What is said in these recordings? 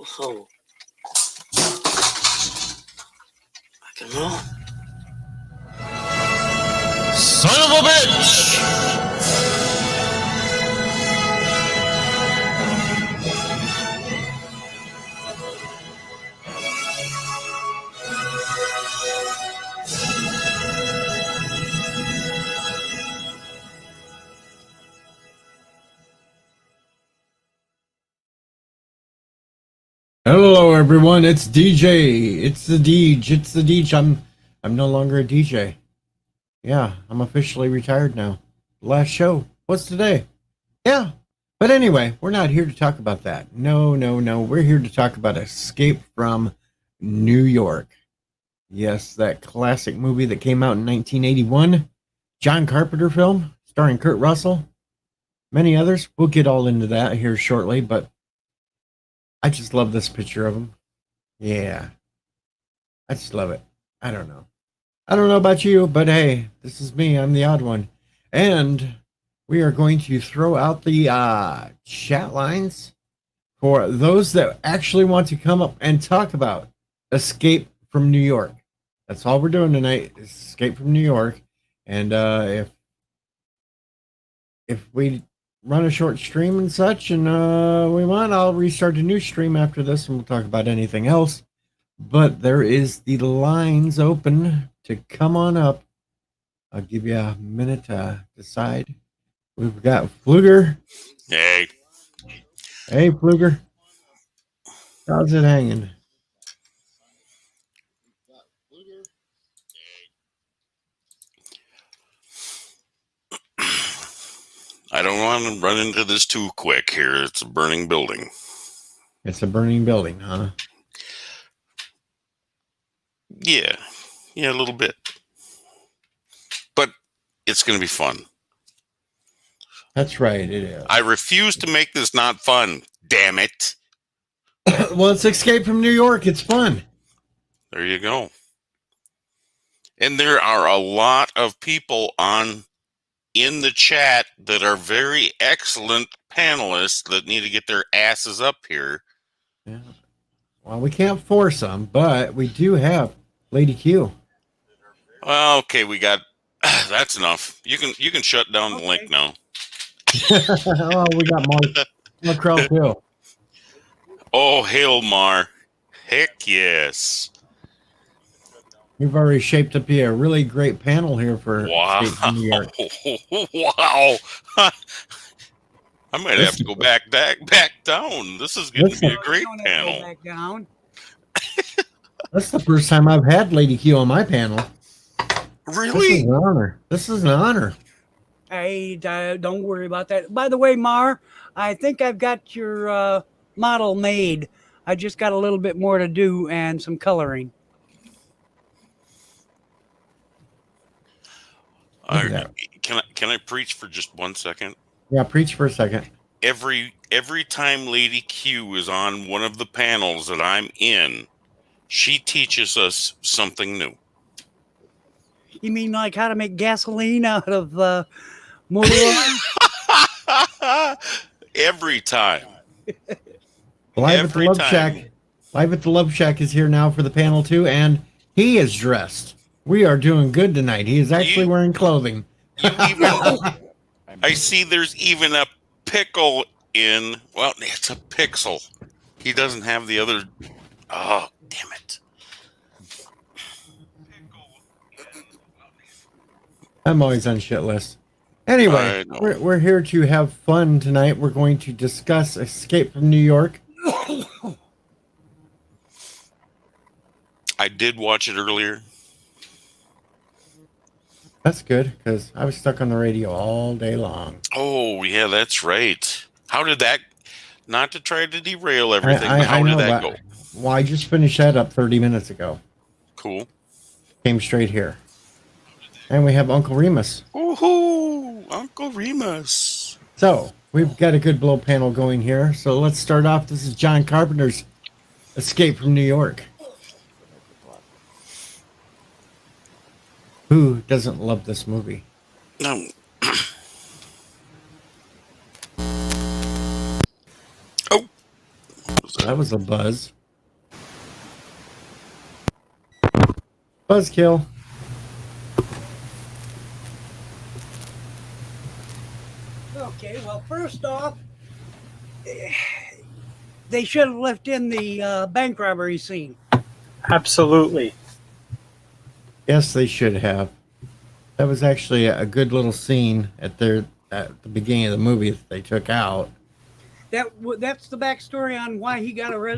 So, I can roll. Son of a bitch! Hello everyone, it's DJ. It's the Deej. It's the Deej. I'm no longer a DJ. Yeah, I'm officially retired now. Last show. What's today? Yeah. But anyway, we're not here to talk about that. No. We're here to talk about Escape from New York. Yes, that classic movie that came out in 1981. John Carpenter film starring Kurt Russell. Many others. We'll get all into that here shortly, but I just love this picture of him. Yeah. I just love it. I don't know. I don't know about you, but hey, this is me. I'm the odd one. And we are going to throw out the chat lines for those that actually want to come up and talk about Escape from New York. That's all we're doing tonight, is Escape from New York. And if we run a short stream and such, and we want, I'll restart a new stream after this, and we'll talk about anything else. But there is the lines open to come on up. I'll give you a minute to decide. We've got Pfluger. Hey. Hey, Pfluger. How's it hanging? I don't want to run into this too quick here. It's a burning building. It's a burning building, huh? Yeah, a little bit. But it's going to be fun. That's right, it is. I refuse to make this not fun. Damn it. Well, it's Escape from New York. It's fun. There you go. And there are a lot of people in the chat that are very excellent panelists that need to get their asses up here. Yeah. Well, we can't force them, but we do have Lady Q. Well, okay, we got that's enough. You can shut down the link now. Oh, we got Mark Krell too. Oh, hail Mar. Heck yes. We've already shaped up here a really great panel here for wow. New York. Wow. I might have to go back down. This is going to be a great panel. Back down. That's the first time I've had Lady Q on my panel. Really? This is an honor. Hey, don't worry about that. By the way, Mar, I think I've got your model made. I just got a little bit more to do and some coloring. Can I preach for just 1 second? Yeah, preach for a second. Every time Lady Q is on one of the panels that I'm in, she teaches us something new. You mean like how to make gasoline out of motor oil? Every time. Live at the Love Shack is here now for the panel too, and he is dressed. We are doing good tonight. He is actually wearing clothing. I see there's even a pickle in. Well, it's a pixel. He doesn't have the other. Oh, damn it. I'm always on shit list. Anyway, I know. we're here to have fun tonight. We're going to discuss Escape from New York. I did watch it earlier. That's good because I was stuck on the radio all day long. Oh, yeah, that's right. How did that, not to try to derail everything, but how I did know, that but go? well, I just finished that up 30 minutes ago. Cool. Came straight here. And we have Uncle Remus. Woohoo! Uncle Remus. So, we've got a good blow panel going here. So, let's start off. This is John Carpenter's Escape from New York. Who doesn't love this movie? No. Oh. That was a buzz. Buzzkill. Okay, well, first off, they should have left in the bank robbery scene. Absolutely. Yes, they should have. That was actually a good little scene at the beginning of the movie that they took out. That's the backstory on why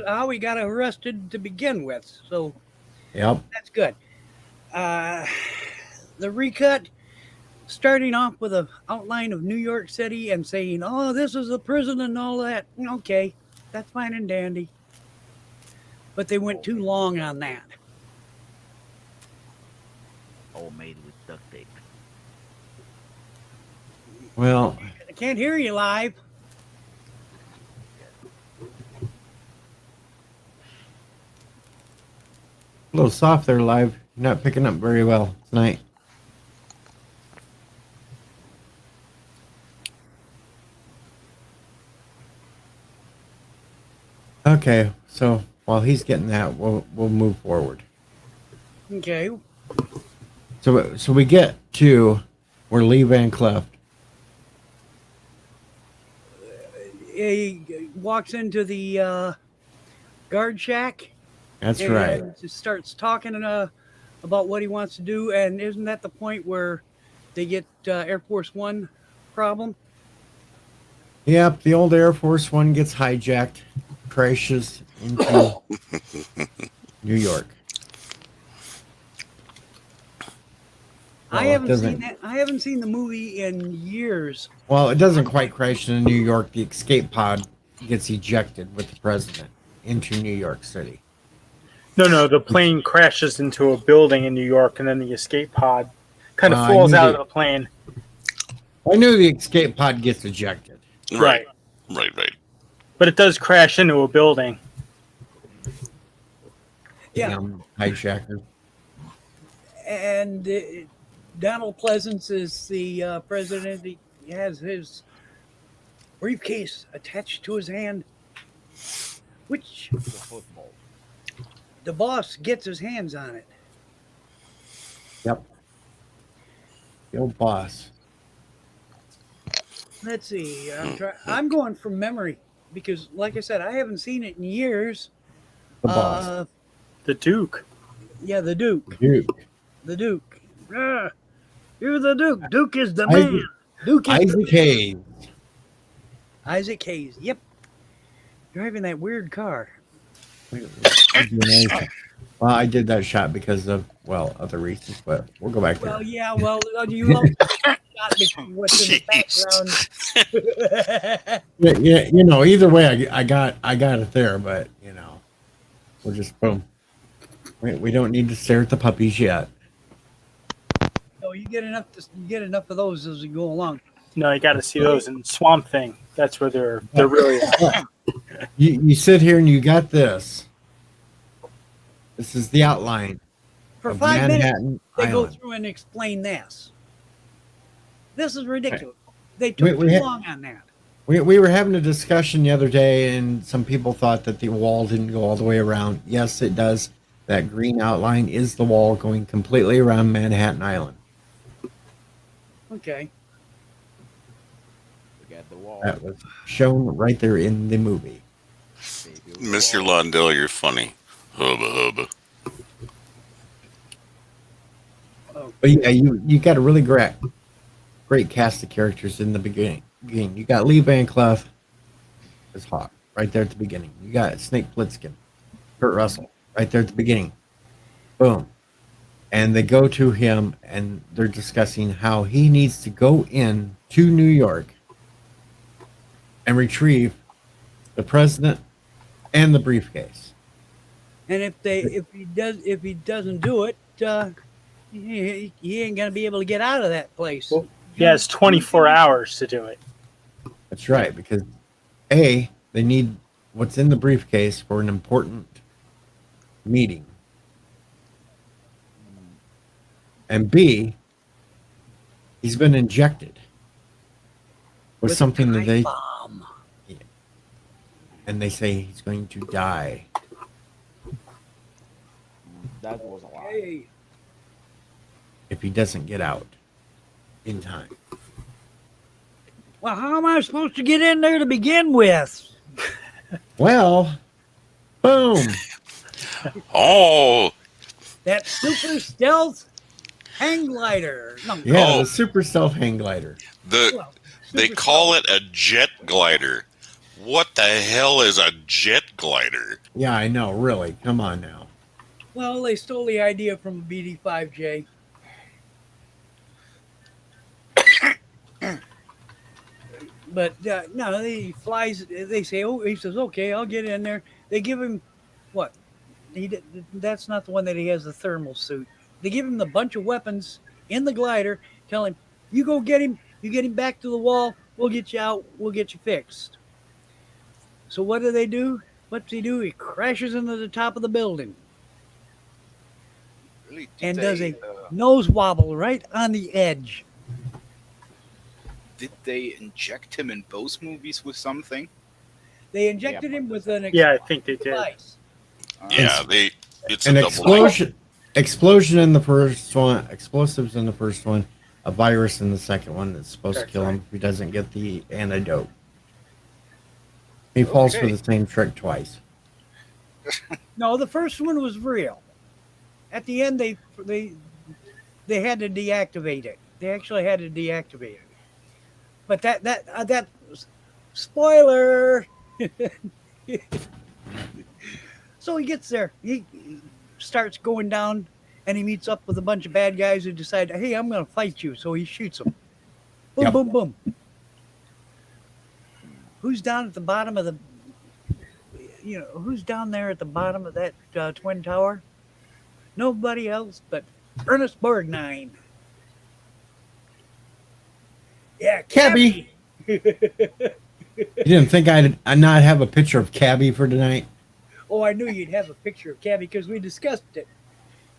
how he got arrested to begin with. So Yep. that's good. The recut, starting off with an outline of New York City and saying, "Oh, this is a prison and all that." Okay, that's fine and dandy. But they went too long on that. All made with duct tape. Well, I can't hear you live. a little soft there live. You're not picking up very well tonight. Okay, so while he's getting that, we'll move forward. Okay. So we get to where Lee Van Cleef. He walks into the guard shack. That's and right. Just starts talking about what he wants to do. And isn't that the point where they get Air Force One problem? Yep, the old Air Force One gets hijacked, crashes into New York. I Well, it haven't seen doesn't- that. I haven't seen the movie in years. Well, it doesn't quite crash into New York. The escape pod gets ejected with the president into New York City. No, the plane crashes into a building in New York, and then the escape pod kind of I falls knew out that. of the plane. I knew the escape pod gets ejected. Right. But it does crash into a building. Yeah. Damn hijacker. And Donald Pleasance is the president. He has his briefcase attached to his hand, which The football. the boss gets his hands on it. Yep. The old boss. Let's see. I'm going from memory because, like I said, I haven't seen it in years. The boss. The Duke. Yeah, the Duke. Duke. The Duke. You're the Duke. Duke is the Isaac- man. Duke is Isaac Hayes. Isaac Hayes. Yep. Driving that weird car. Well, I did that shot because of, well, other reasons, but we'll go back Well, there. yeah. Well, you also shot me from what's in the background. Yeah, you know, either way, I got it there, but you know, we'll just boom. We don't need to stare at the puppies yet. So you get enough of those as you go along. No, you got to see those in Swamp Thing. That's where they're really at. You sit here and you got this. This is the outline For of 5 minutes, Manhattan they go Island. through and explain this. This is ridiculous. They We- took we too had- long on that. We were having a discussion the other day, and some people thought that the wall didn't go all the way around. Yes, it does. That green outline is the wall going completely around Manhattan Island. Okay. We got the wall. That was shown right there in the movie. Mr. Londell, you're funny. Hubba hubba. But yeah, you got a really great cast of characters in the beginning. You got Lee Van Cleef as Hawk right there at the beginning. You got Snake Plissken, Kurt Russell right there at the beginning. Boom. And they go to him and they're discussing how he needs to go in to New York and retrieve the president and the briefcase. And if he doesn't do it, he ain't gonna be able to get out of that place. Well, he has 24 hours to do it. That's right, because A, they need what's in the briefcase for an important meeting. And B, he's been injected with something that they bomb. and they say he's going to die. That was a lie. Hey, If he doesn't get out in time. well, how am I supposed to get in there to begin with? Well, boom. Oh, That super stealth hang glider. No, Yeah, Oh. the super stealth hang glider. they super call stealth. it a jet glider. What the hell is a jet glider? Yeah, I know, really. Come on now. Well, they stole the idea from BD5J. But no, he flies. They say, "Oh," he says, "Okay, I'll get in there." They give him what? That's not the one that he has the thermal suit. They give him the bunch of weapons in the glider. Tell him, "You go get him. You get him back to the wall. We'll get you out. We'll get you fixed." So what do they do? What's he do? He crashes into the top of the building Really? and does a nose wobble right on the edge. Did they inject him in both movies with something? They injected him with an Yeah, I think they did. device. Yeah, it's An a double. explosion in the first one, explosives in the first one, a virus in the second one that's supposed to That's kill him right. if he doesn't get the antidote. He falls for Okay. the same trick twice. No, the first one was real. At the end, they had to deactivate it. They actually had to deactivate it. But that spoiler. So he gets there. He starts going down, and he meets up with a bunch of bad guys who decide, "Hey, I'm going to fight you." So he shoots them. Boom, Yep. boom, boom. Who's down at the bottom of the? Who's down there at the bottom of that twin tower? Nobody else but Ernest Borgnine. Yeah, Cabby. You didn't think I'd not have a picture of Cabby for tonight? Oh, I knew you'd have a picture of Cabby because we discussed it.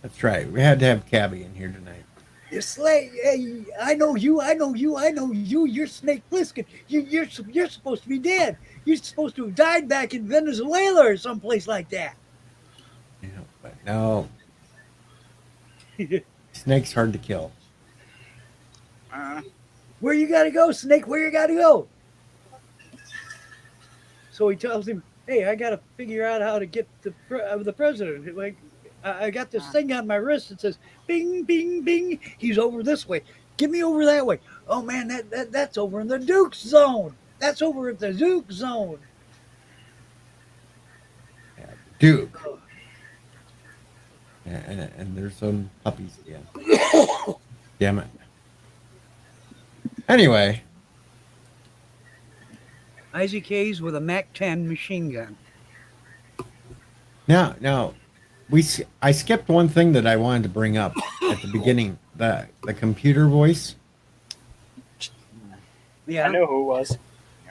That's right. We had to have Cabby in here tonight. You slay. Hey, I know you. I know you. I know you. You're Snake Plissken. You're supposed to be dead. You're supposed to have died back in Venezuela or someplace like that. Yeah, but no. Snake's hard to kill. Where you gotta go, Snake? Where you gotta go? So he tells him, "Hey, I gotta figure out how to get the president. Like, I got this thing on my wrist that says, bing, bing, bing. He's over this way. Get me over that way. Oh man, that's over in the Duke's zone. That's over at the Duke zone." Yeah, Duke. And there's some puppies again. Damn it. Anyway, Isaac Hayes with a MAC-10 machine gun. now I skipped one thing that I wanted to bring up at the beginning. The computer voice. Yeah, I know who it was.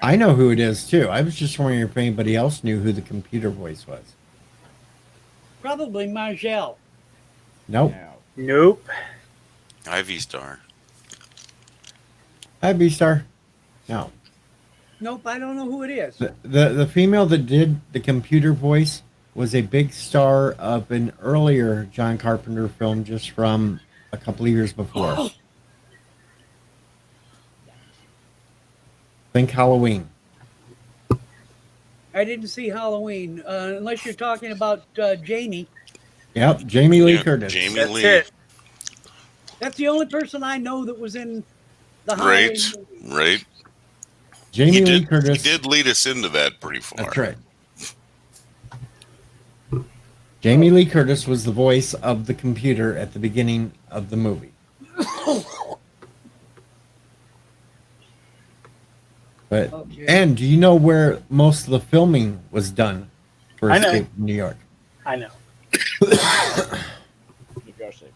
I know who it is too. I was just wondering if anybody else knew who the computer voice was. probably Margell. Nope. Now, Nope. Ivy Star. Hi, B-Star. No. Nope, I don't know who it is. The female that did the computer voice was a big star of an earlier John Carpenter film just from a couple of years before. Think Halloween. I didn't see Halloween, unless you're talking about Jamie. Yep, Jamie Lee Yeah, Curtis. Jamie That's Lee. it. That's the only person I know that was in the Halloween movie. Right. Jamie He Lee did. Curtis. He did lead us into that pretty far. That's right. Jamie Lee Curtis was the voice of the computer at the beginning of the movie. But Okay. and do you know where most of the filming was done for I know. Escape from New York? I know. New Jersey.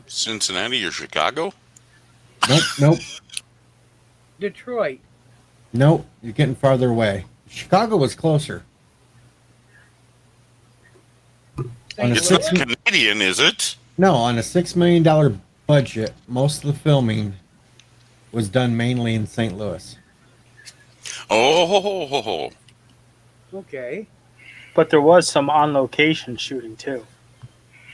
Cincinnati or Chicago? Nope. Detroit. Nope. You're getting farther away. Chicago was closer. On a It's six, not Canadian, is it? no, on a $6 million budget, most of the filming was done mainly in St. Louis. Oh, Okay. But there was some on location shooting too.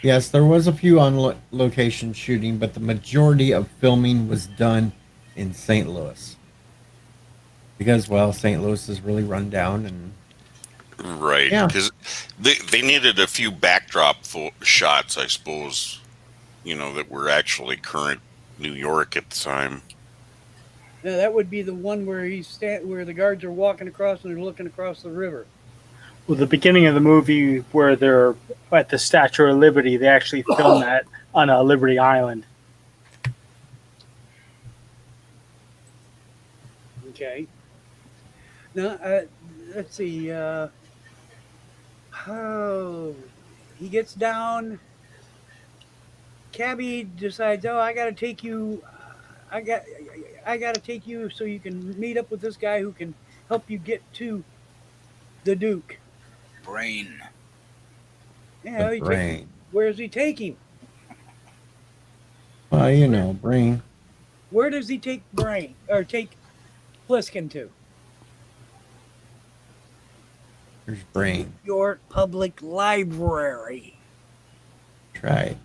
Yes, there was a few on location shooting, but the majority of filming was done in St. Louis. Because, well, St. Louis is really run down, and right. Yeah. Because they needed a few backdrop shots, I suppose. You know, that were actually current New York at the time. Now, that would be the one where where the guards are walking across and they're looking across the river. Well, the beginning of the movie where they're at the Statue of Liberty, they actually filmed that on Liberty Island. Okay. Now, let's see. Oh, he gets down. Cabby decides, oh, I got to take you. I got to take you so you can meet up with this guy who can help you get to the Duke. Brain. Yeah, the brain. where does he take him? Well, you know, brain. Where does he take Brain or take Pliskin to? There's brain. York Public Library. Try.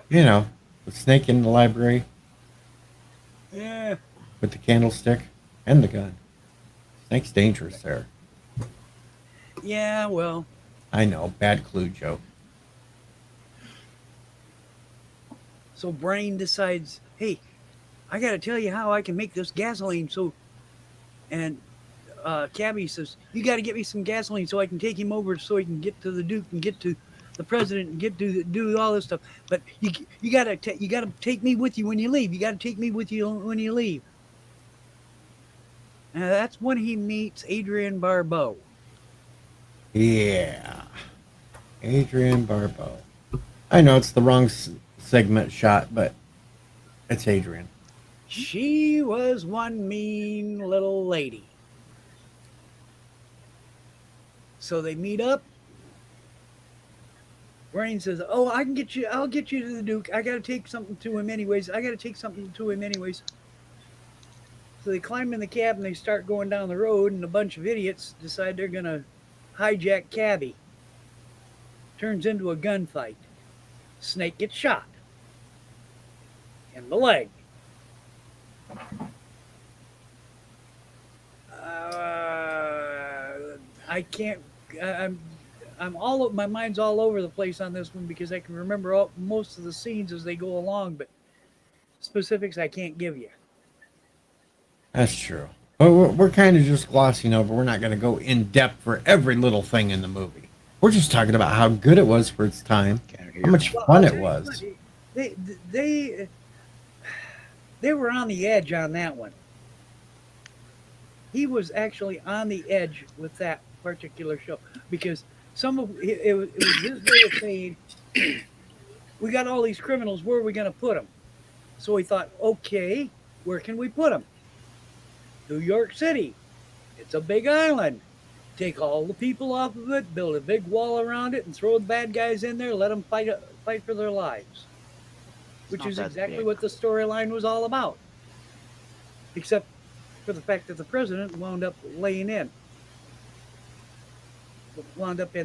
You know, the snake in the library Yeah. with the candlestick and the gun. Snake's dangerous there. Yeah, well, I know, bad clue joke. so Brain decides, hey, I got to tell you how I can make this gasoline. And Cabby says, you got to get me some gasoline so I can take him over so he can get to the Duke and get to the president and get to do all this stuff. But you got to take me with you when you leave. You got to take me with you when you leave. And that's when he meets Adrienne Barbeau. Yeah. Adrienne Barbeau. I know it's the wrong segment shot, but it's Adrienne. She was one mean little lady. So they meet up. Brain says, oh, I'll get you to the Duke. I got to take something to him anyways. So they climb in the cab and they start going down the road, and a bunch of idiots decide they're going to hijack Cabby. Turns into a gunfight. Snake gets shot in the leg. I can't. My mind's all over the place on this one because I can remember most of the scenes as they go along, but specifics I can't give you. That's true. But we're kind of just glossing over. We're not going to go in depth for every little thing in the movie. We're just talking about how good it was for its time, how much fun it was. They were on the edge on that one. He was actually on the edge with that particular show because it was his way of saying, we got all these criminals, where are we going to put them? So he thought, okay, where can we put them? New York City. It's a big island. Take all the people off of it, build a big wall around it, and throw the bad guys in there, let them fight for their lives. Which not is that exactly big. what the storyline was all about. Except for the fact that the president wound up in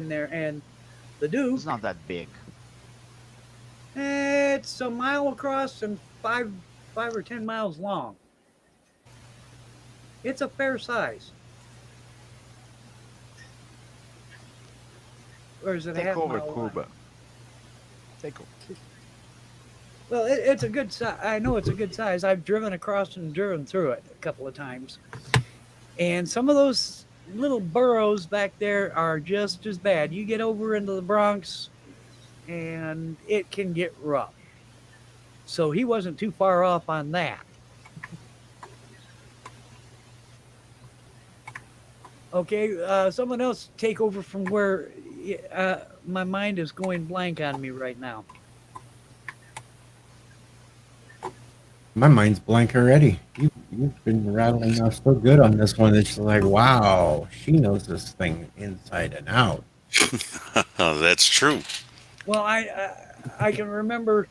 there, and the Duke, It's not that big. it's a mile across and 5 or 10 miles long. It's a fair size. or is it a Take half over, mile wide? Cuba. Take over. Well, it's a good size. I know it's a good size. I've driven across and driven through it a couple of times. And some of those little boroughs back there are just as bad. You get over into the Bronx and it can get rough. So he wasn't too far off on that. Okay, someone else take over from where my mind is going blank on me right now. My mind's blank already. You've been rattling off so good on this one. It's like, wow, she knows this thing inside and out. That's true. Well, I can remember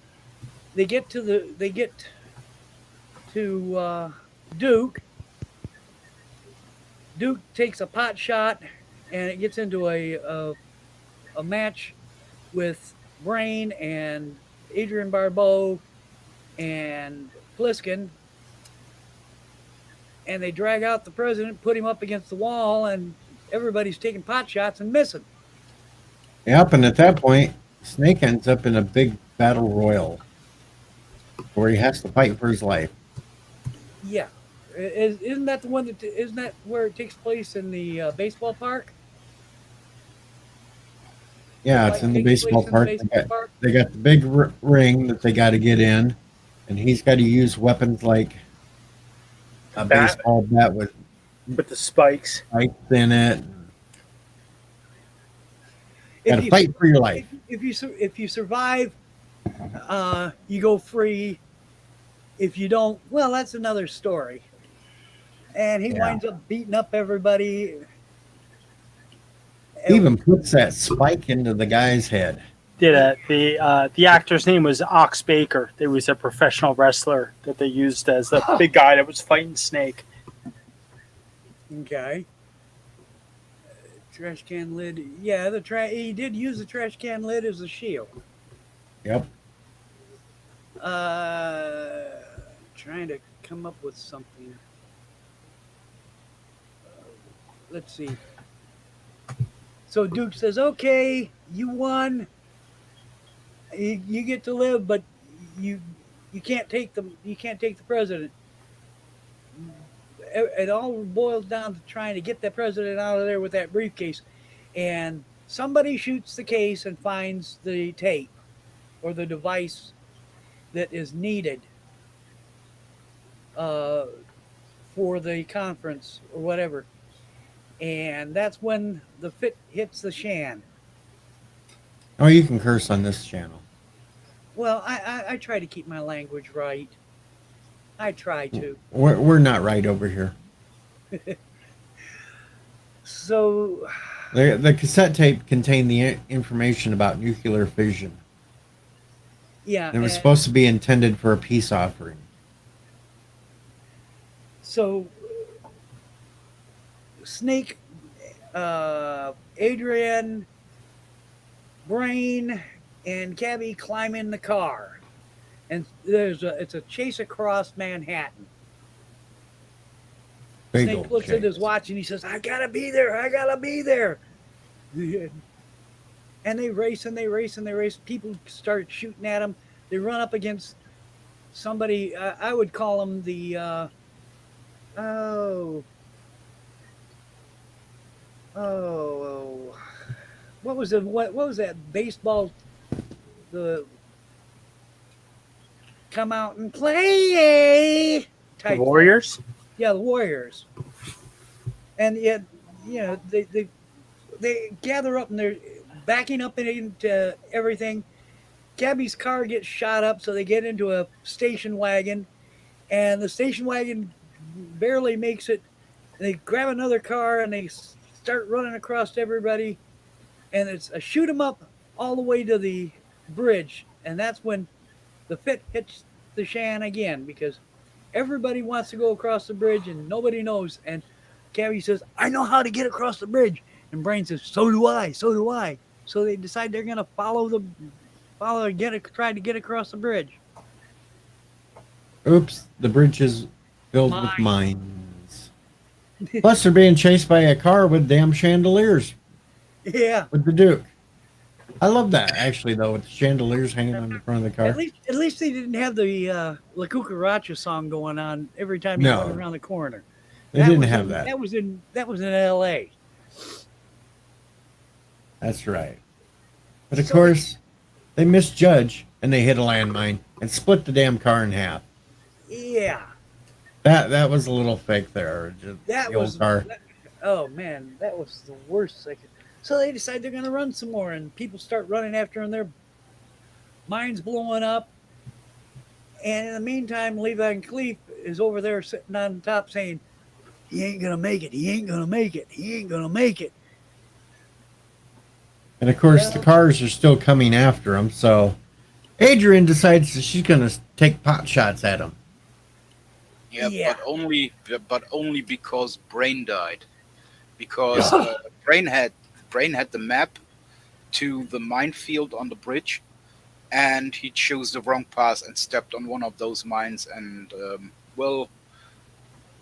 they get to Duke. Duke takes a pot shot, and it gets into a match with Brain and Adrian Barbeau and Pliskin, and they drag out the president, put him up against the wall, and everybody's taking pot shots and missing. Yep, and at that point, Snake ends up in a big battle royal where he has to fight for his life. Yeah. Isn't that the one that isn't that where it takes place in the baseball park? Yeah, it's in the baseball park. They got the big ring that they got to get in, and he's got to use weapons like a baseball bat with the spikes in it. Got to fight for your life. If you survive, you go free. If you don't, well, that's another story. And he winds up beating up everybody. He even puts that spike into the guy's head. Yeah, the actor's name was Ox Baker. There was a professional wrestler that they used as the big guy that was fighting Snake. Okay. Trash can lid. Yeah, he did use the trash can lid as a shield. Yep. Trying to come up with something. Let's see. So Duke says, "Okay, you won. You get to live, but you can't take the president." It all boils down to trying to get that president out of there with that briefcase, and somebody shoots the case and finds the tape or the device that is needed for the conference or whatever. And that's when the fit hits the shan. Oh, you can curse on this channel. Well, I try to keep my language right. I try to. We're not right over here. So the cassette tape contained the information about nuclear fission. Yeah. It was supposed to be intended for a peace offering. So Snake, Adrian, Brain, and Cabby climb in the car, and it's a chase across Manhattan. Big Snake looks at his watch and he says, "I gotta be there. I gotta be there." And they race and they race and they race. People start shooting at them. They run up against somebody. I would call them the what was that baseball, the come out and play The Warriors? Thing. Yeah, the Warriors. And yet, you know, they gather up and they're backing up into everything. Gabby's car gets shot up, so they get into a station wagon, and the station wagon barely makes it. They grab another car and they start running across everybody, and it's a shoot 'em up all the way to the bridge, and that's when the fit hits the shan again, because everybody wants to go across the bridge and nobody knows. And Cabby says, "I know how to get across the bridge," and Brain says, so do I. So they decide they're gonna try to get across the bridge. Oops, the bridge is filled with mines. Plus, they're being chased by a car with damn chandeliers. Yeah. With the Duke. I love that actually, though, with the chandeliers hanging on the front of the car. At least they didn't have the La Cucaracha song going on every time you No. went around the corner. They didn't have that. That was in L.A. That's right. But of So- course, they misjudge and they hit a landmine and split the damn car in half. Yeah, That was a little fake there. Just that the was. old car. Oh man, that was the worst. So they decide they're going to run some more, and people start running after them. Their minds blowing up. And in the meantime, Levi and Cleef is over there sitting on top saying, "He ain't gonna make it. He ain't gonna make it. He ain't gonna make it." And of course, the cars are still coming after him. So Adrian decides that she's going to take pot shots at him. Yeah, Yeah. but only because Brain died. Because Brain had the map to the minefield on the bridge, and he chose the wrong path and stepped on one of those mines, and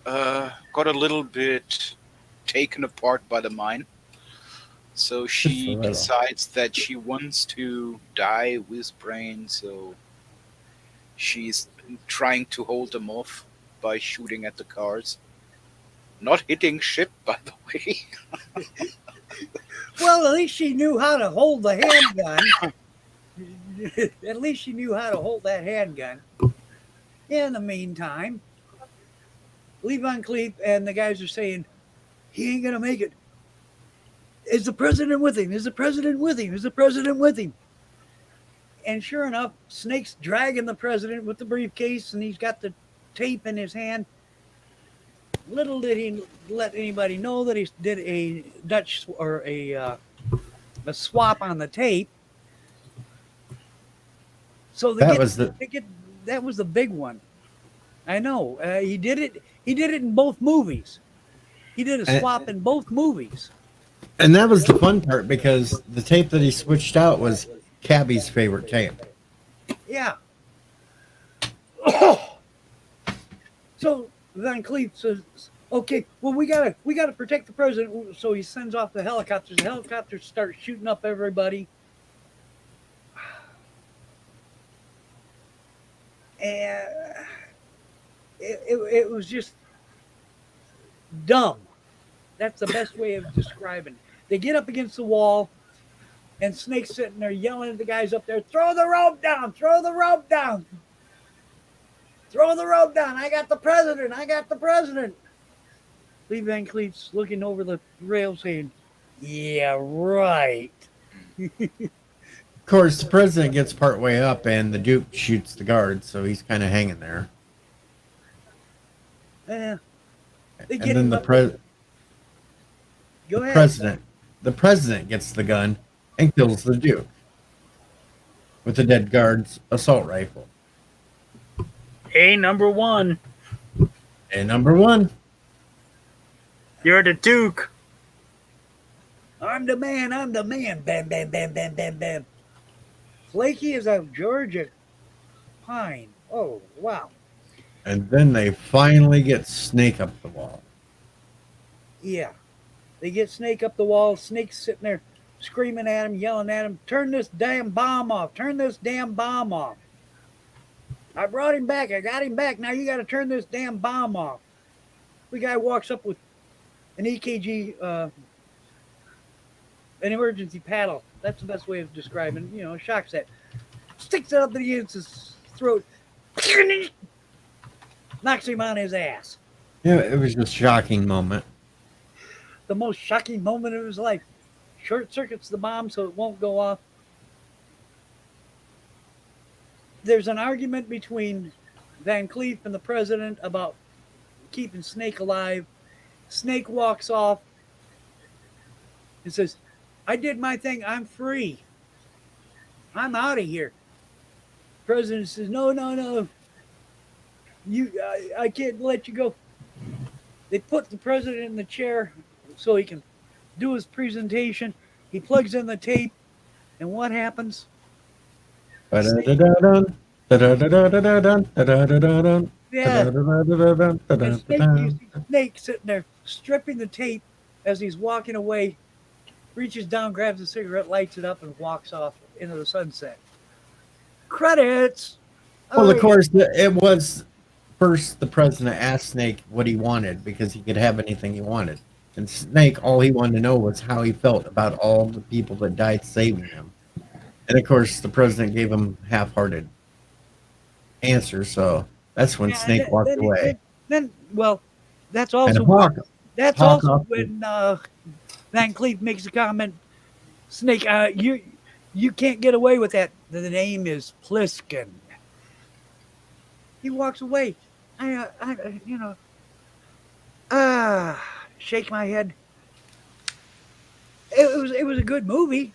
got a little bit taken apart by the mine. So Just she a little. decides that she wants to die with Brain, so she's trying to hold them off by shooting at the cars. Not hitting shit, by the way. Well, at least she knew how to hold the handgun. At least she knew how to hold that handgun. In the meantime, Levi and Cleef and the guys are saying, "He ain't gonna make it. Is the president with him? Is the president with him? Is the president with him?" And sure enough, Snake's dragging the president with the briefcase, and he's got the tape in his hand. Little did he let anybody know that he did a Dutch or a swap on the tape. So That was the that was the big one. I know he did it. He did it in both movies. He did a swap in both movies. And that was the fun part because the tape that he switched out was Cabby's favorite tape. Yeah. So Van Cleef says, "Okay, well we gotta protect the president." So he sends off the helicopters. The helicopters start shooting up everybody. And it was just dumb. That's the best way of describing it. They get up against the wall, and Snake's sitting there yelling at the guys up there, "Throw the rope down! Throw the rope down! Throw the rope down! I got the president! I got the president!" Lee Van Cleef's looking over the rail saying, "Yeah, right." Of course, the president gets part way up and the Duke shoots the guard, so he's kind of hanging there. Yeah. They And get then him the up. Go ahead. president gets the gun and kills the Duke with the dead guard's assault rifle. Hey, number one, And number one, you're the Duke. I'm the man. I'm the man. Bam, bam, bam, bam, bam, bam. Flaky is a Georgia pine. Oh, wow. and then they finally get Snake up the wall. Yeah. They get Snake up the wall. Snake's sitting there screaming at him, yelling at him, "Turn this damn bomb off. Turn this damn bomb off. I brought him back. I got him back. Now you got to turn this damn bomb off." The guy walks up with an EKG, an emergency paddle. That's the best way of describing, a shock set. Sticks it up against his throat. Knocks him on his ass. Yeah, it was a shocking moment. The most shocking moment of his life. Short circuits the bomb so it won't go off. There's an argument between Van Cleef and the president about keeping Snake alive. Snake walks off and says, "I did my thing. I'm free. I'm out of here." President says, "No. I can't let you go." They put the president in the chair so he can do his presentation. He plugs in the tape, and what happens? Ba-da-da-da-dun, da-da-da-da-da-dun, da-da-da-da-dun, Yeah, da-da-da-da-da-dun, and you da-da-da-da. see Snake sitting there stripping the tape as he's walking away. reaches down, grabs a cigarette, lights it up, and walks off into the sunset. Credits. Well, of Oh, course, it was first the president asked Snake what he wanted because he could have anything he wanted. And Snake, all he wanted to know was how he felt about all the people that died saving him. And of course, the president gave him half-hearted answer, so that's when yeah, Snake and walked away. Then, well, that's And also Hawk, that's Hawk also off- when Van Cleef makes a comment. Snake, you can't get away with that. The name is Pliskin. He walks away. Shake my head. It was a good movie.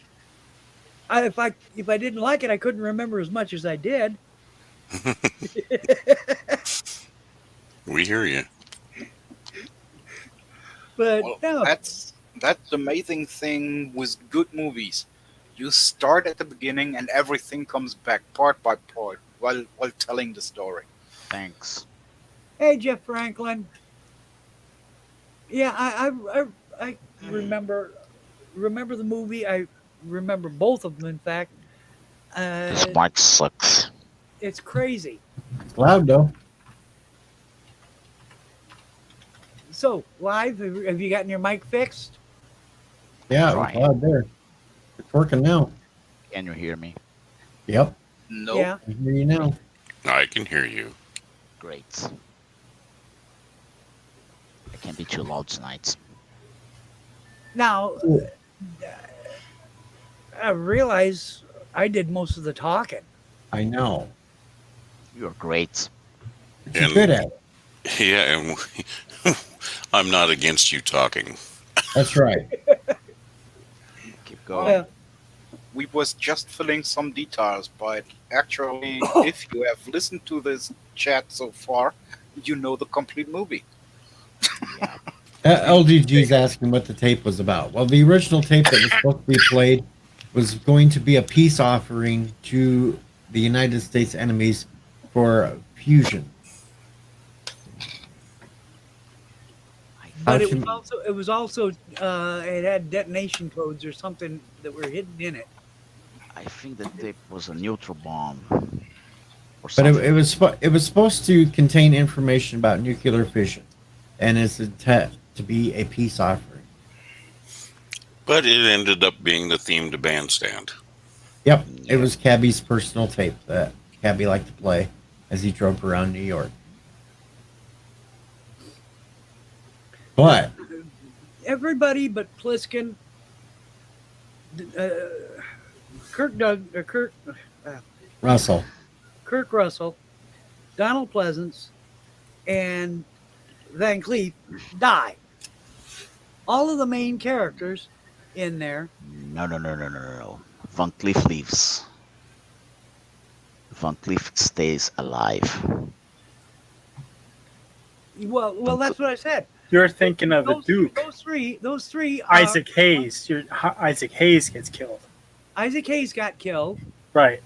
If I didn't like it, I couldn't remember as much as I did. We hear you. But Well, no, that's the amazing thing with good movies. You start at the beginning and everything comes back part by part while telling the story. Thanks. hey Jeff Franklin. Yeah, I remember the movie. I remember both of them. In fact, This mic sucks. it's crazy. it's loud though. So live, have you gotten your mic fixed? Yeah, it was Right. loud there. It's working now. Can you hear me? Yep, No, Yeah. I hear you now. I can hear you. Great. I can't be too loud tonight. Now, Cool. I realize I did most of the talking. I know. You're great. But you're And- good at it. Yeah, and I'm not against you talking. That's right. Keep going. Yeah. we was just filling some details, but actually, if you have listened to this chat so far, you know the complete movie. Yeah. LDG's asking what the tape was about. Well, the original tape that was supposed to be played was going to be a peace offering to the United States enemies for fusion. But How it was can- also it had detonation codes or something that were hidden in it. I think the tape was a neutral bomb. Or But something. it was supposed to contain information about nuclear fission, and it's intended to be a peace offering. But it ended up being the theme to Bandstand. Yep, it was Cabby's personal tape that Cabby liked to play as he drove around New York. But Everybody but Pliskin, Russell, Kirk Russell, Donald Pleasance, and Van Cleef die. All of the main characters in there. No. Van Cleef leaves. Van Cleef stays alive. Well, that's what I said. You're thinking of the Duke. Those three. Isaac Hayes. Isaac Hayes gets killed. Isaac Hayes got killed. Right.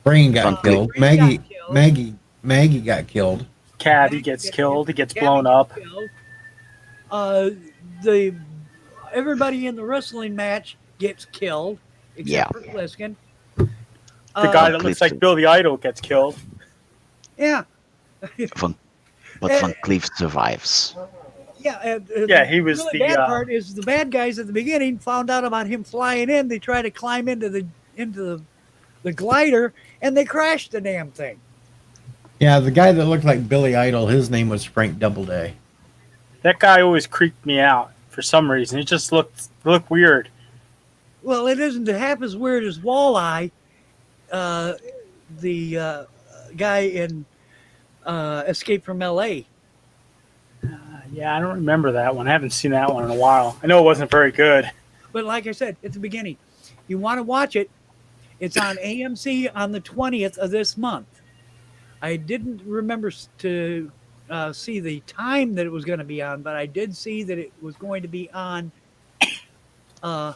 Brain got killed. Brain got killed. Maggie got killed. Cabby gets killed. He gets blown up. Killed. Everybody in the wrestling match gets killed, except for Pliskin. The guy that Cleef looks like too. Bill the Idol gets killed. Yeah, But Van Cleef survives. yeah. Yeah, he was the the, bad part is the bad guys at the beginning found out about him flying in. They tried to climb into the glider and they crashed the damn thing. Yeah, the guy that looked like Billy Idol, his name was Frank Doubleday. That guy always creeped me out for some reason. He just looked weird. Well, it isn't half as weird as Walleye, the guy in Escape from L.A. Yeah, I don't remember that one. I haven't seen that one in a while. I know it wasn't very good. But like I said at the beginning, you want to watch it. It's on AMC on the 20th of this month. I didn't remember to see the time that it was going to be on, but I did see that it was going to be on the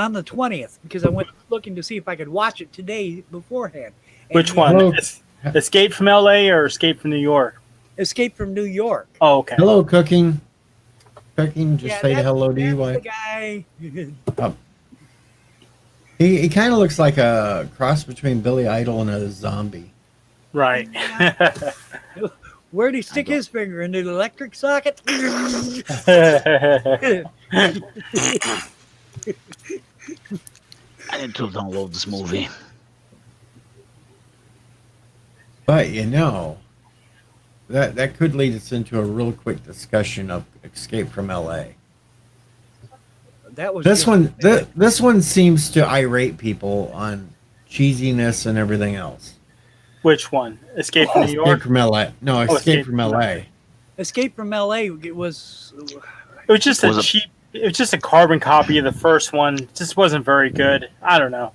20th because I went looking to see if I could watch it today beforehand. And Which yeah, one? Hello. Escape from L.A. or Escape from New York? Escape from New York. Oh, okay. Hello, Cooking. checking. Just say hello to you. That's the guy. He kind of looks like a cross between Billy Idol and a zombie. Right. Where'd he stick his finger? Into the electric socket? I need to download this movie. But that could lead us into a real quick discussion of Escape from L.A. That was This one. This one seems to irate people on cheesiness and everything else. Which one? Escape from New York? Escape from L.A. No, Escape from L.A. Escape from L.A. It was just a cheap. It was just a carbon copy of the first one. It just wasn't very good. I don't know.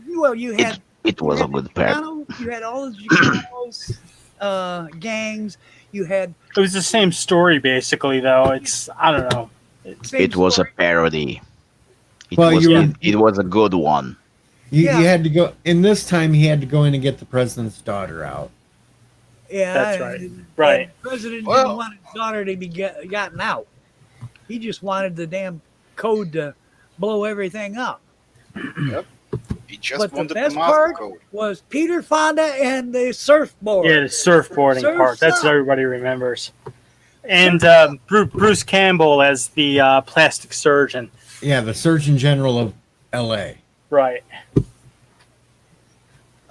Well, you had. It was a good pair. You had all the Chicanos, gangs. You had. It was the same story, basically, though. It's I don't know. It was a parody. It was a good one. You had to go. In this time, he had to go in and get the president's daughter out. Yeah, that's right. Right. The president didn't want his daughter to be gotten out. He just wanted the damn code to blow everything up. Yep. He just But wanted the best the master part code. was Peter Fonda and the surfboard. Yeah, the surfboarding Surf's part. That's up. what everybody remembers. And Bruce Campbell as the plastic surgeon. Yeah, the Surgeon General of L.A. Right.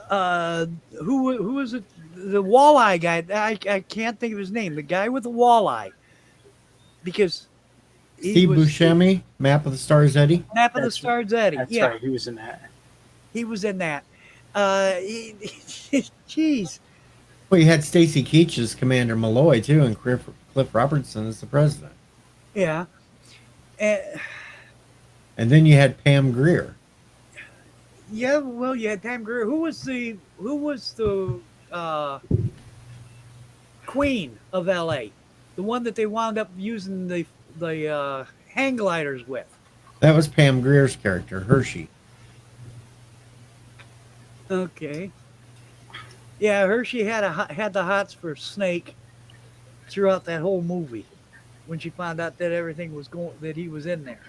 Who was it? The walleye guy. I can't think of his name. The guy with the walleye. Because Steve Buscemi, Map of the Stars Eddie. Map of the Stars Eddie. That's Yeah, right. He was in that. he was in that. Jeez. Well, you had Stacy Keach as Commander Malloy too, and Cliff Robertson as the president. Yeah. And then you had Pam Grier. Yeah, well, you had Pam Grier. Who was the queen of L.A.? The one that they wound up using the hang gliders with. That was Pam Grier's character, Hershey. Okay. Yeah, Hershey had the hots for Snake throughout that whole movie. When she found out that everything was that he was in there.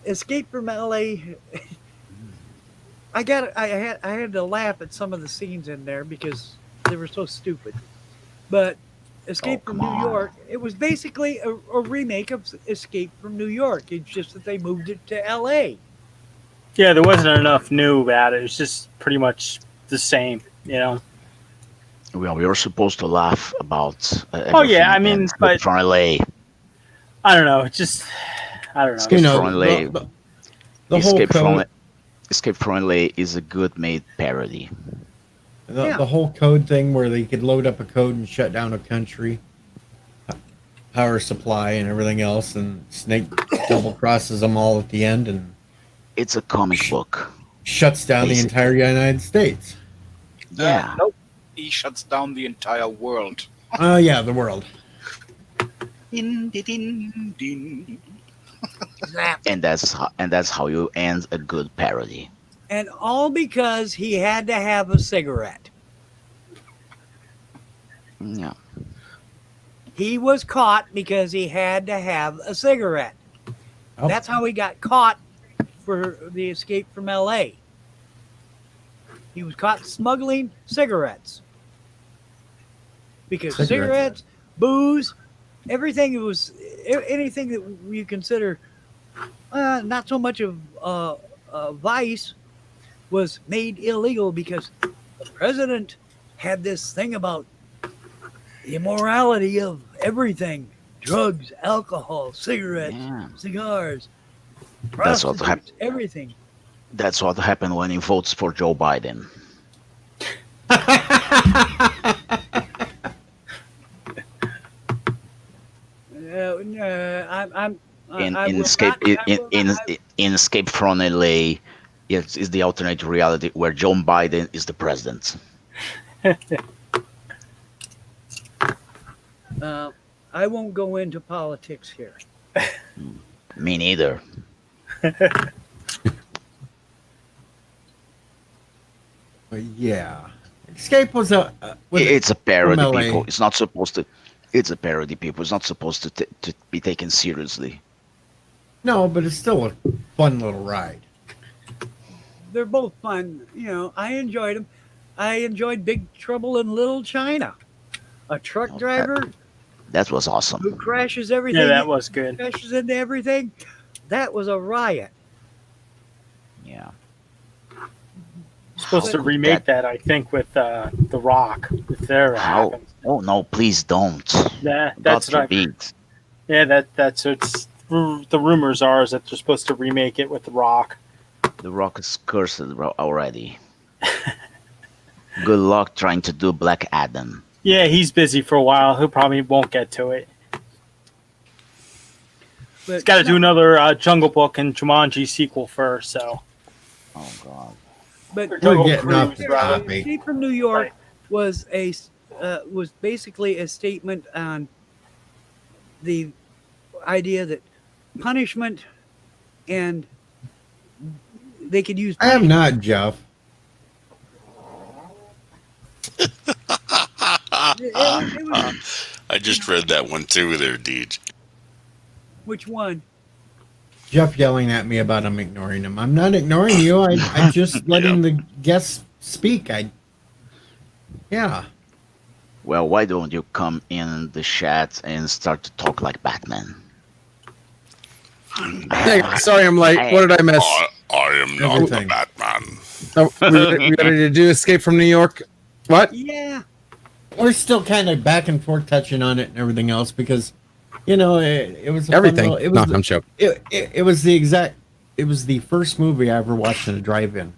Escape from L.A. I had to laugh at some of the scenes in there because they were so stupid. But Escape from New York, it was basically a remake of Escape from New York. It's just that they moved it to L.A. Yeah, there wasn't enough new about it. It was just pretty much the same, you know. Well, we were supposed to laugh about. Oh yeah, I mean, but from LA. I don't know. It just, I don't know. You know, the whole code. Escape from LA is a good made parody. The whole code thing where they could load up a code and shut down a country, power supply and everything else, and Snake double crosses them all at the end and it's a comic book. Shuts down the entire United States. Yeah. Nope. He shuts down the entire world. Oh yeah, the world. And that's how you end a good parody. And all because he had to have a cigarette. Yeah. He was caught because he had to have a cigarette. Oh. That's how he got caught for the Escape from L.A. He was caught smuggling cigarettes. Because cigarettes, booze, everything anything that you consider not so much of vice was made illegal because the president had this thing about the immorality of everything: drugs, alcohol, cigarettes, cigars, that's what happened. Everything. That's what happened when he votes for Joe Biden. In Escape from LA, is the alternate reality where Joe Biden is the president. I won't go into politics here. Me neither. But yeah, Escape was It's a parody, LA. people. It's not supposed to. It's a parody, people. It's not supposed to be taken seriously. No, but it's still a fun little ride. They're both fun. You know, I enjoyed them. I enjoyed Big Trouble in Little China. A truck Oh, driver That was who awesome. crashes everything. Yeah, that was good. Crashes into everything. That was a riot. Yeah. Supposed to remake that, I think, with The Rock. If there How? happens. Oh no! Please don't. That's God what I. forbid. Yeah, that's it's. The rumors are is that they're supposed to remake it with The Rock. The Rock is cursed already. Good luck trying to do Black Adam. Yeah, he's busy for a while. He probably won't get to it. But He's got to do another Jungle Book and Jumanji sequel first. So Oh God. But Jungle getting off Cruise, the rather. topic. Escape from New York was basically a statement on the idea that punishment and they could use. I am not, Jeff. It was, I just read that one too there, Deej. which one? Jeff yelling at me about I'm ignoring him. I'm not ignoring you. I'm just letting the guests speak. Yeah. Well, why don't you come in the chat and start to talk like Batman? Hey, sorry I'm late. What did I miss? I am not Everything. the Batman. Oh, we ready to do Escape from New York? What? Yeah. We're still kind of back and forth touching on it and everything else because, you know, it was a fun Everything. little- No, I'm joking. It was the first movie I ever watched in a drive-in.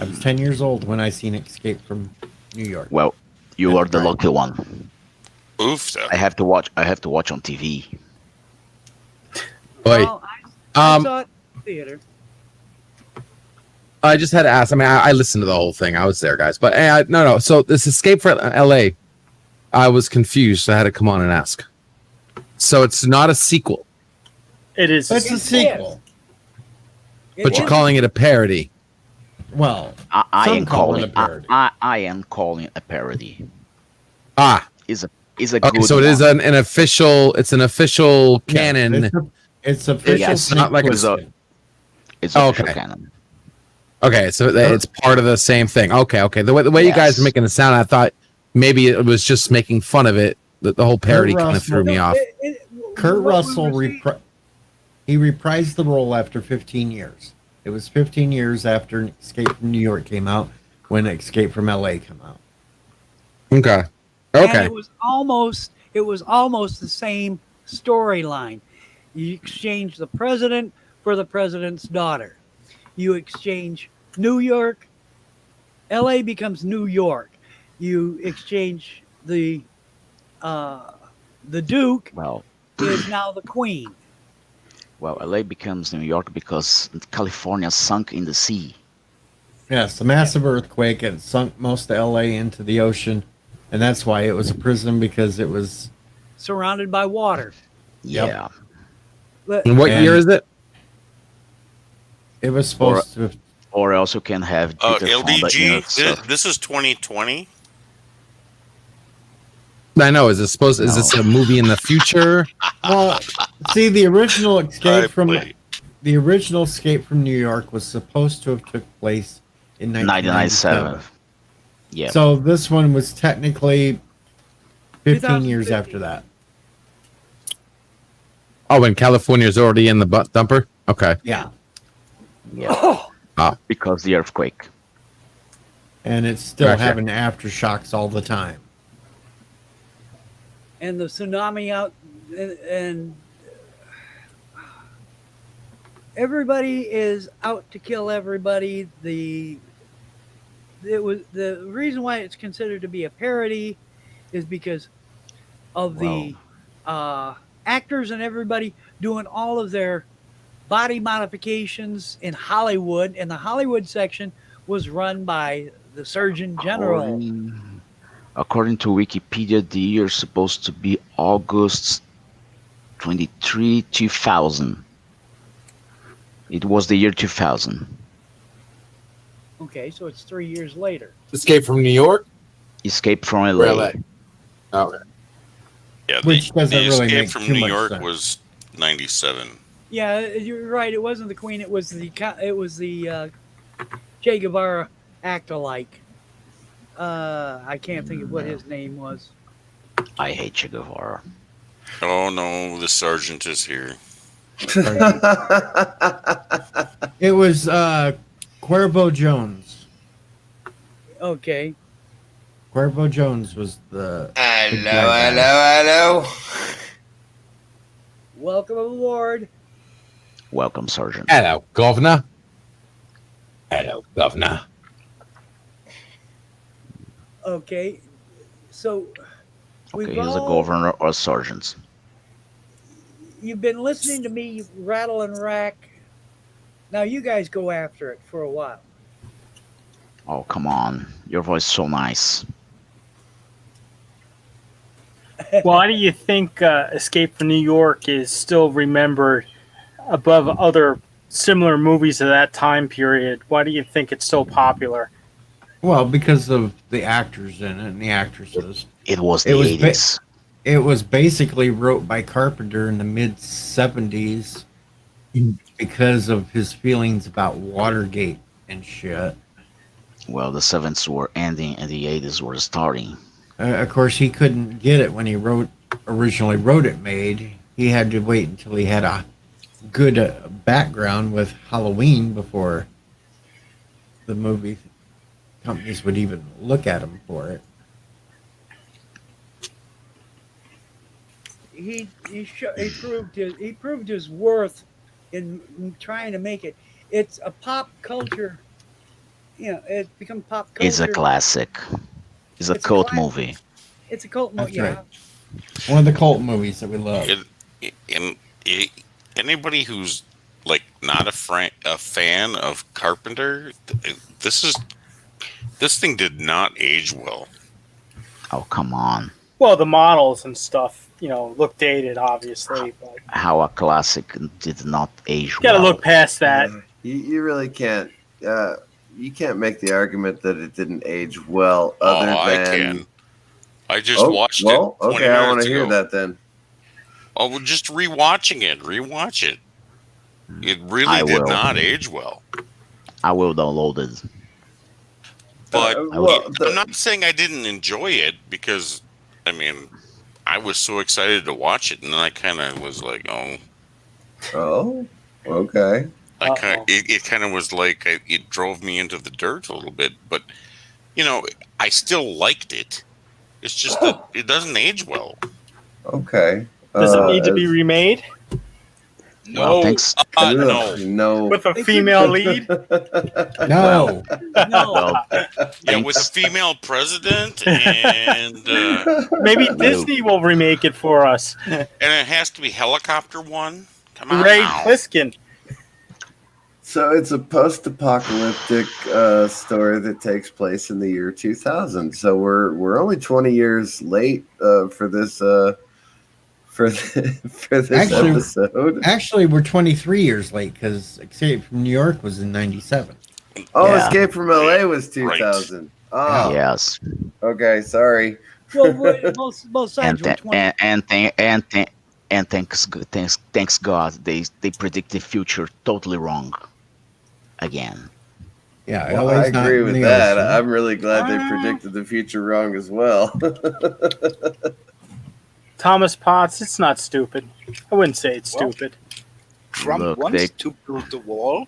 I was 10 years old when I seen Escape from New York. Well, you That's are the right. lucky one. Oof. I have to watch on TV. Wait. Well, I Um, saw it in the theater. I just had to ask. I mean, I listened to the whole thing. I was there, guys. But no. So this Escape from LA, I was confused. So I had to come on and ask. So it's not a sequel, It is. It's a sequel. but you're calling it a parody. Well, I Some am call calling it a parody. I am calling it a parody. Ah, Is a okay. good So it is one. an official. It's an official canon. It's official. Yes, not like it's twisted. It's Oh, official okay. canon. Okay, so it's part of the same thing. Okay. The way you guys Yes. were making it sound, I thought maybe it was just making fun of it. The whole parody kind of threw me off. Kurt what Russell we were saying- he reprised the role after 15 years. It was 15 years after Escape from New York came out when Escape from LA came out. Okay. And Okay. it was almost the same storyline. You exchange the president for the president's daughter. You exchange New York. LA becomes New York. You exchange the Duke Well, is now the Queen. LA becomes New York because California sunk in the sea. Yes, a massive earthquake and sunk most of LA into the ocean, and that's why it was a prison because it was Surrounded by water. Yep. Yeah. But And what And- year is it? supposed to. Or else you can have Peter Fonda in LDG, it, so- this is 2020. I know. Is this a movie in the future? Well, see, the original Escape from Play. the original Escape from New York was supposed to have took place in 1997. 1997. Yeah. So this one was technically 15 years 2015. after that. Oh, and California's already in the butt dumper. Okay. Yeah, Yeah. Ah. Because the earthquake. and it's still Gotcha. having aftershocks all the time. and the tsunami out and everybody is out to kill everybody. The reason why it's considered to be a parody is because of the actors and everybody doing all of their body modifications in Hollywood, and the Hollywood section was run by the Surgeon General. According to Wikipedia, the year is supposed to be August 23, 2000. It was the year 2000. Okay, so it's 3 years later. Escape from New York. Escape from Or LA. LA. Okay. Yeah, Which doesn't the really Escape make from too New much York sense. was 97. Yeah, you're right. It wasn't the Queen. It was the Che Guevara act-alike. I can't think of what his name was. I hate Che Guevara. Oh no, the sergeant is here. It was Cuervo Jones. Okay. Cuervo Jones was the big Hello, bad guy. hello. Welcome aboard. Welcome, Sergeant. Hello, Governor. Hello, Governor. Okay. So Okay, we've he's a all- governor or sergeant. You've been listening to me rattle and rack. Now you guys go after it for a while. Oh, come on. Your voice is so nice. Why do you think Escape from New York is still remembered above other similar movies of that time period? Why do you think it's so popular? Well, because of the actors in it and the actresses. It was the It was 80s. It was basically wrote by Carpenter in the mid 70s because of his feelings about Watergate and shit. Well, the 70s were ending and the 80s were starting. Of course, he couldn't get it when he originally wrote it made. He had to wait until he had a good background with Halloween before the movie companies would even look at him for it. He proved his worth in trying to make it. It's a pop culture. You know, it's become pop culture. It's a classic. It's a It's a cult classic. movie. It's a cult movie. That's Yeah. right. One of the cult movies that we love. Anybody who's like not a fan of Carpenter, this thing did not age well. Oh, come on. Well, the models and stuff, look dated, obviously. But How a classic did not age you gotta well. look past that. You really can't. You can't make the argument that it didn't age well. Other I than can. I just watched it. 20 okay, I want minutes to hear ago. that then. Oh, well, just rewatching it. Rewatch it. It really I did will. not age well. I will download it. But well, I'm not saying I didn't enjoy it because, I mean, I was so excited to watch it, and then I kind of was like, oh. Oh, okay. It kind of was like it drove me into the dirt a little bit, but I still liked it. It's just that it doesn't age well. Okay. Does it need to be remade No, Well, thanks. No. with a female lead? No. No. Well, Yeah, with a female president, and Maybe Disney will remake it for us. it has to be Helicopter One. Come on, Ray now. Pliskin. So it's a post-apocalyptic story that takes place in the year 2000. So we're only 20 years late for this episode. Actually, we're 23 years late because Escape from New York was in 97. Oh, Yeah. Escape from LA was 2000. Oh, yes. okay. Sorry. Well, both sides were 20. And thanks God they predict the future totally wrong again. Yeah, Well, LA's I not agree in with the that. ocean. I'm really glad they predicted the future wrong as well. Thomas Potts, it's not stupid. I wouldn't say it's Well, stupid. Trump Look, wants to build the wall,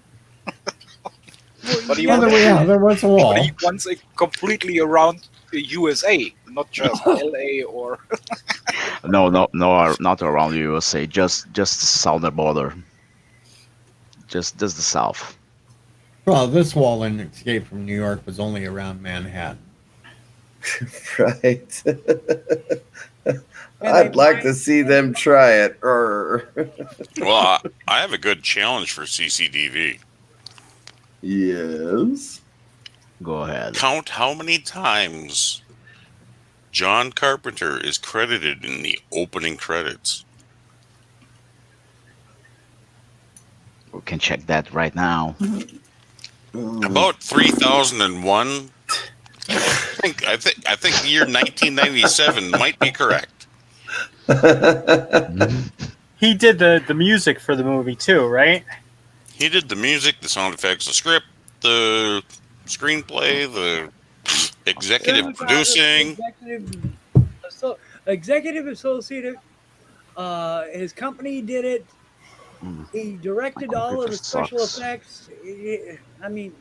but he Yeah, wants, there was a wall. but he wants it completely around the USA, not just LA or. No, not around the USA. Just the southern border. Just the south. Well, this wall in Escape from New York was only around Manhattan. Right. I'd like to see them try it. Well, I have a good challenge for CCDV. Yes. Go ahead. Count how many times John Carpenter is credited in the opening credits. We can check that right now. About 3001. I think the year 1997 might be correct. He did the music for the movie too, right? He did the music, the sound effects, the script, the screenplay, the executive producing. Executive associate. His company did it. He directed all of the special effects. I mean,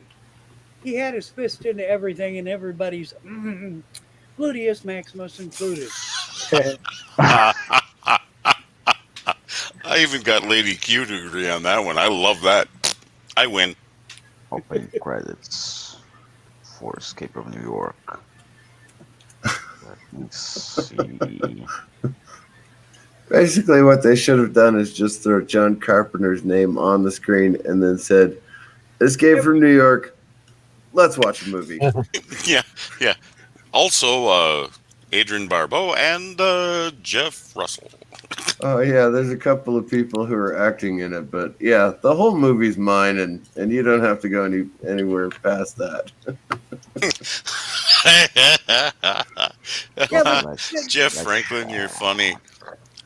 he had his fist into everything, and everybody's Gluteus Maximus included. I even got Lady Q to agree on that one. I love that. I win. Opening credits for Escape from New York. Let me see. Basically, what they should have done is just throw John Carpenter's name on the screen and then said, "Escape from New York. Let's watch a movie." Yeah. Also, Adrian Barbeau and Jeff Russell. Oh yeah, there's a couple of people who are acting in it, but yeah, the whole movie's mine, and you don't have to go anywhere past that. Jeff Franklin, you're funny.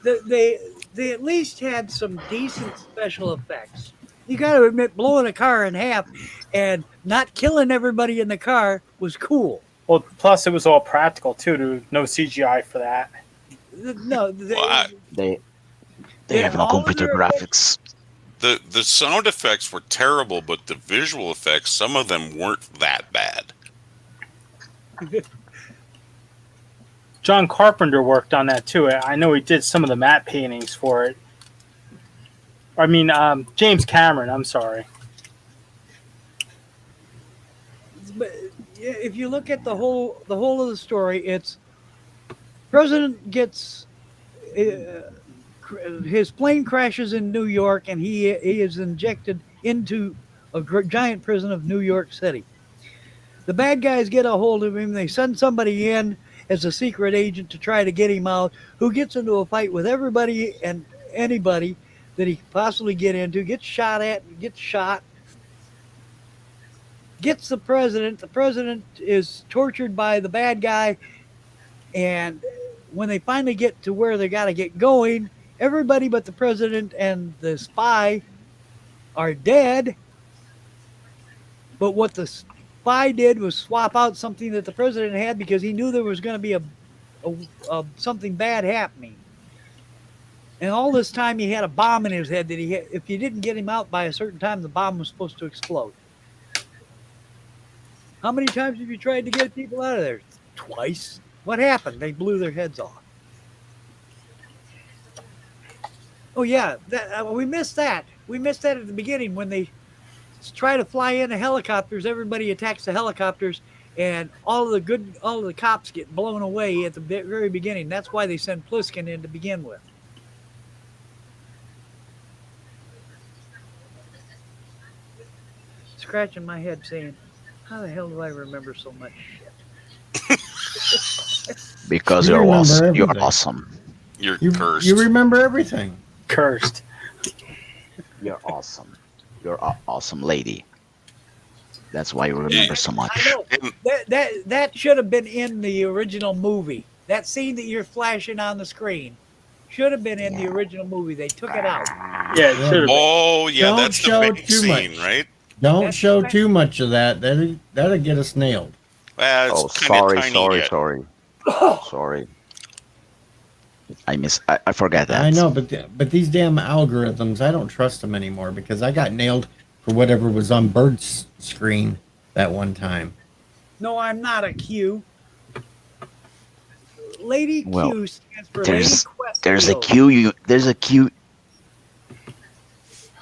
They at least had some decent special effects. You got to admit, blowing a car in half and not killing everybody in the car was cool. Well, plus it was all practical too. No CGI for that. No, they have no computer graphics. The sound effects were terrible, but the visual effects, some of them weren't that bad. John Carpenter worked on that too. I know he did some of the matte paintings for it. I mean, James Cameron. I'm sorry. But if you look at the whole of the story, it's President gets his plane crashes in New York, and he is injected into a giant prison of New York City. The bad guys get a hold of him. They send somebody in as a secret agent to try to get him out, who gets into a fight with everybody and anybody that he can possibly get into, gets shot at, gets shot, gets the president. The president is tortured by the bad guy, and when they finally get to where they got to get going, everybody but the president and the spy are dead. But what the spy did was swap out something that the president had because he knew there was going to be a something bad happening. And all this time he had a bomb in his head that if you didn't get him out by a certain time, the bomb was supposed to explode. How many times have you tried to get people out of there? Twice. What happened? They blew their heads off. Oh yeah, we missed that. We missed that at the beginning when they try to fly in the helicopters. Everybody attacks the helicopters, and all of the cops get blown away at the very beginning. That's why they send Pliskin in to begin with. Scratching my head saying, how the hell do I remember so much shit? Because You you're remember awesome. You're everything. awesome. You're You, cursed. you remember everything. Cursed. You're awesome. You're an awesome lady. That's why you remember so much. I know. That should have been in the original movie. That scene that you're flashing on the screen should have been in the original movie. They took it out. Yeah, it should have been. Oh, yeah, Don't that's the show big too scene, much. right? Don't That's show right. too much of that. That'll get us nailed. It's Oh, kinda tiny yet. sorry. Sorry. I forget that. I know, but these damn algorithms, I don't trust them anymore because I got nailed for whatever was on Bird's screen that one time. No, I'm not a Q. Lady Well, Q stands for Lady Quest. There's a Q. There's a Q.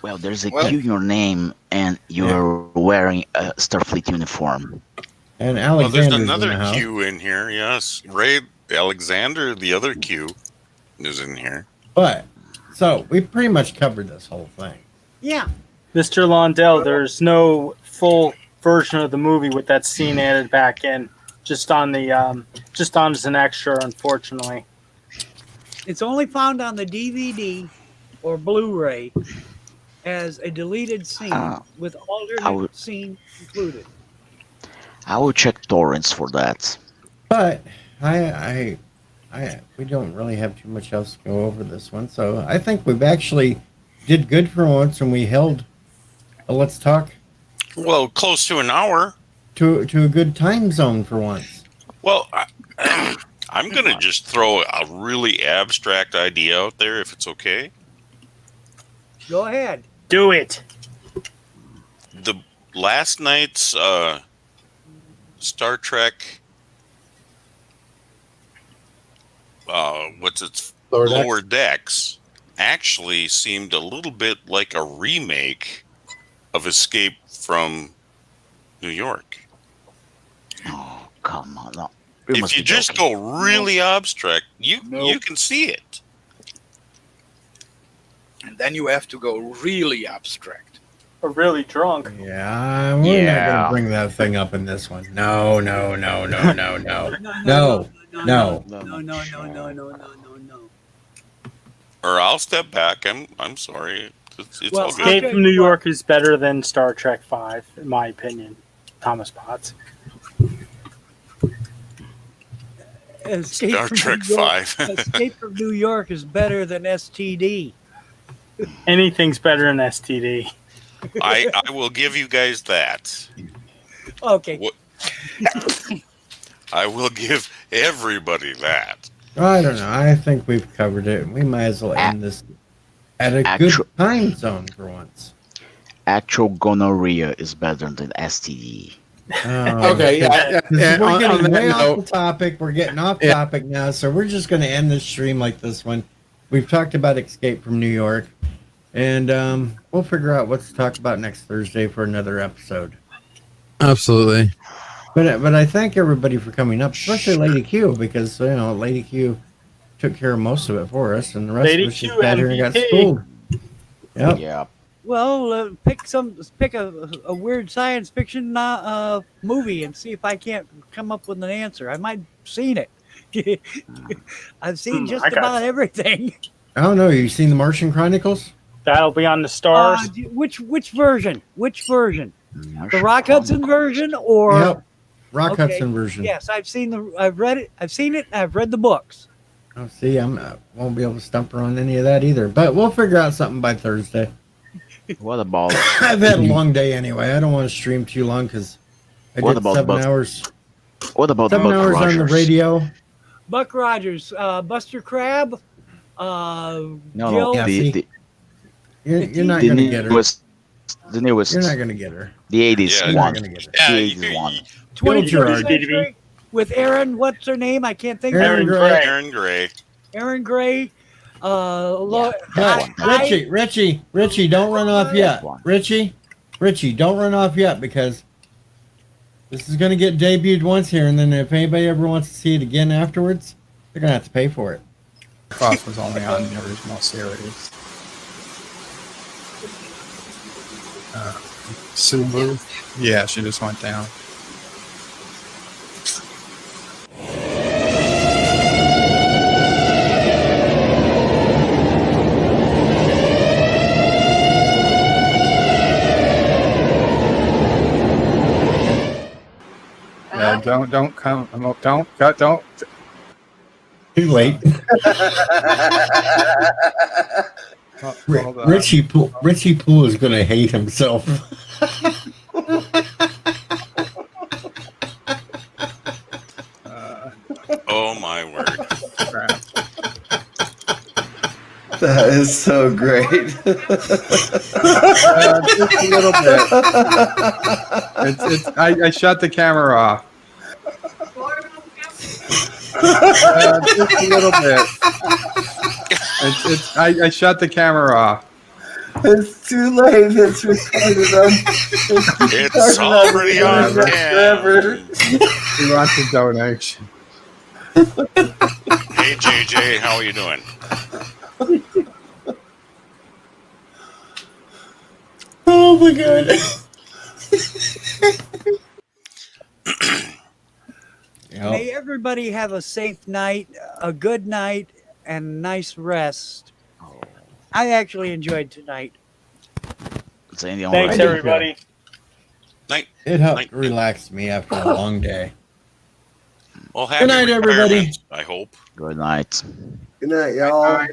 Well, there's a Q in your name, and you're wearing a Starfleet uniform. And Well, there's Alexander's in another the house. Q in here, yes. Ray Alexander, the other Q, is in here. But so we pretty much covered this whole thing. Yeah. Mr. Londell, there's no full version of the movie with that scene added back in. Just on as an extra, unfortunately. It's only found on the DVD or Blu-ray. as a deleted scene with alternate would- scene included. I will check torrents for that. But we don't really have too much else to go over this one, so I think we've actually did good for once, and we held a Let's Talk Well, close to an hour. to a good time zone for once. Well, I'm going to just throw a really abstract idea out there, if it's okay. Go ahead. Do it. The last night's Star Trek, what's its Lower Decks, actually seemed a little bit like a remake of Escape from New York. Oh, come on. No. If you just go really abstract, you can see it. And then you have to go really abstract. Or really drunk. Yeah, we're not going to bring that thing up in this one. No. Or I'll step back. I'm sorry. It's Well, all good. Escape from New York is better than Star Trek 5, in my opinion. Thomas Potts. Escape Star from Trek New York- 5. Escape from New York is better than STD. Anything's better than STD. I will give you guys that. Okay. I will give everybody that. I don't know. I think we've covered it. We might as well end this at a good time zone for once. Actual gonorrhea is better than STD. Okay, yeah. We're On getting that way off note- the topic. We're getting off topic now, so we're just going to end this stream like this one. We've talked about Escape from New York, and we'll figure out what to talk about next Thursday for another episode. Absolutely. But I thank everybody for coming up, especially Lady Q, because Lady Q took care of most of it for us, and the rest Lady of us just Q sat here and got MVP. schooled. Yep. Yeah. Well, pick a weird science fiction movie and see if I can't come up with an answer. I might have seen it. I've seen just I got about you. everything. I don't know. You seen the Martian Chronicles? That'll be on the stars. Which version? Which version? The Rock Hudson version or? Yep. Rock Okay. Hudson version. Yes, I've read it. I've seen it. I've read the books. Oh, see, I won't be able to stump her on any of that either. But we'll figure out something by Thursday. What about? I've had a long day anyway. I don't want to stream too long because I What did about 7 Buck- hours. What about 7 Buck hours on the Rogers? radio. Buck Rogers, Buster Crab, No, Jill. Yeah, the, see. You're not the going to get her. newest, the newest, You're not going to get her. the 80s Yeah, You're not one. going to get her. Yeah, The you- 80s one. 21st Gerard. century with Aaron. What's her name? I can't think Aaron of her. Gray. Aaron Gray. Aaron Gray. But Richie, don't run off yet. One. Richie, don't run off yet because this is going to get debuted once here, and then if anybody ever wants to see it again afterwards, they're going to have to pay for it. Cross was only on the original series. Sulu? Yeah, she just went down. Yeah, don't come. Don't cut. Don't. Too late. Hold on. Richie Poole is going to hate himself. Oh my word. Crap. That is so great. Just a little bit. I shut the camera off. Just a little bit. I shut the camera off. It's too late. It's recorded on. It's already on Forever. cam. He wants a donation. Hey JJ, how are you doing? Oh my god. May everybody have a safe night, a good night, and nice rest. I actually enjoyed tonight. Any on Thanks, ready? everybody. It helped Night. relax me after a long day. Well, happy night, everybody. retirement, I hope. Good night. Good night, y'all. Alright.